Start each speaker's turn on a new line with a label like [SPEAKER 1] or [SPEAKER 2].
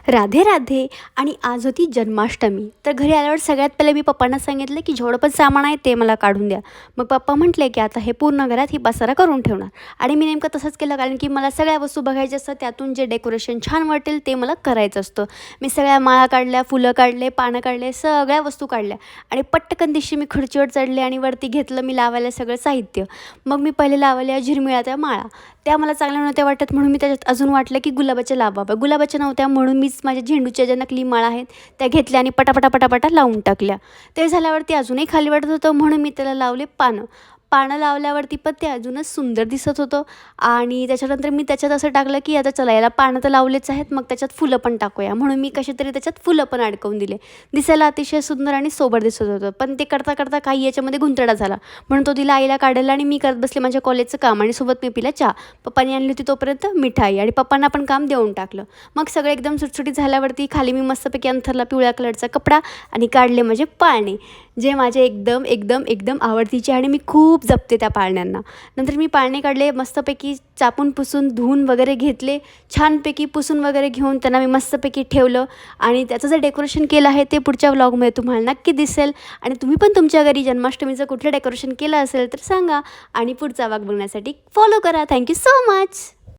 [SPEAKER 1] राधे राधे. आणि आज होती जन्माष्टमी. तर घरी आल्यावर सगळ्यात पहिले मी पप्पांना सांगितलं की जेवढं पण सामान आहे ते मला काढून द्या. मग पप्पा म्हटले की आता हे पूर्ण घरात ही पसारा करून ठेवणार. आणि मी नेमकं तसंच केलं, कारण की मला सगळ्या वस्तू बघायच्या असतात, त्यातून जे डेकोरेशन छान वाटेल ते मला करायचं असतं. मी सगळ्या माळा काढल्या, फुलं काढले, पानं काढले, सगळ्या वस्तू काढल्या आणि पटकन दिवशी मी खुर्चीवर चढले आणि वरती घेतलं मी लावायला सगळं साहित्य. मग मी पहिले लावल्या झिरमिळ्या माळा. त्या मला चांगल्या नव्हत्या वाटत, म्हणून मी त्याच्यात अजून वाटलं की गुलाबाच्या लावाव्या. गुलाबाच्या नव्हत्या म्हणून मीच माझ्या झेंडूच्या ज्या नकली माळा आहेत त्या घेतल्या आणि पटापटा लावून टाकल्या. ते झाल्यावरती अजूनही खाली वाटत होतं, म्हणून मी त्याला लावले पानं. पानं लावल्यावरती पण ते अजूनच सुंदर दिसत होतं. आणि त्याच्यानंतर मी त्याच्यात असं टाकलं की आता चला याला पानं तर लावलेच आहेत, मग त्याच्यात फुलं पण टाकूया. म्हणून मी कशी तरी त्याच्यात फुलं पण अडकवून दिले. दिसायला अतिशय सुंदर आणि सोबर दिसत होतं. पण ते करता करता काही याच्यामध्ये गुंतडा झाला, म्हणून तो दिला आईला काढायला आणि मी करत बसले माझ्या कॉलेजचं काम आणि सोबत मी पिला चहा. पप्पांनी आणली होती तोपर्यंत मिठाई आणि पप्पांना पण काम देऊन टाकलं. मग सगळं एकदम सुटसुटीत झाल्यावरती खाली मी मस्तपैकी अंथरला पिवळ्या कलरचा कपडा आणि काढले माझे पाळणे, जे माझे एकदम एकदम एकदम आवडतीचे आणि मी खूप जपते त्या पाळण्यांना. नंतर मी पाळणे काढले, मस्तपैकी चापून पुसून धुवून वगैरे घेतले. छानपैकी पुसून वगैरे घेऊन त्यांना मी मस्तपैकी ठेवलं. आणि त्याचं जे डेकोरेशन केलं आहे ते पुढच्या व्लॉगमध्ये तुम्हाला नक्की दिसेल. आणि तुम्ही पण तुमच्या घरी जन्माष्टमीचं कुठलं डेकोरेशन केलं असेल तर सांगा. आणि पुढचा व्लॉग बघण्यासाठी फॉलो करा. Thank you so much.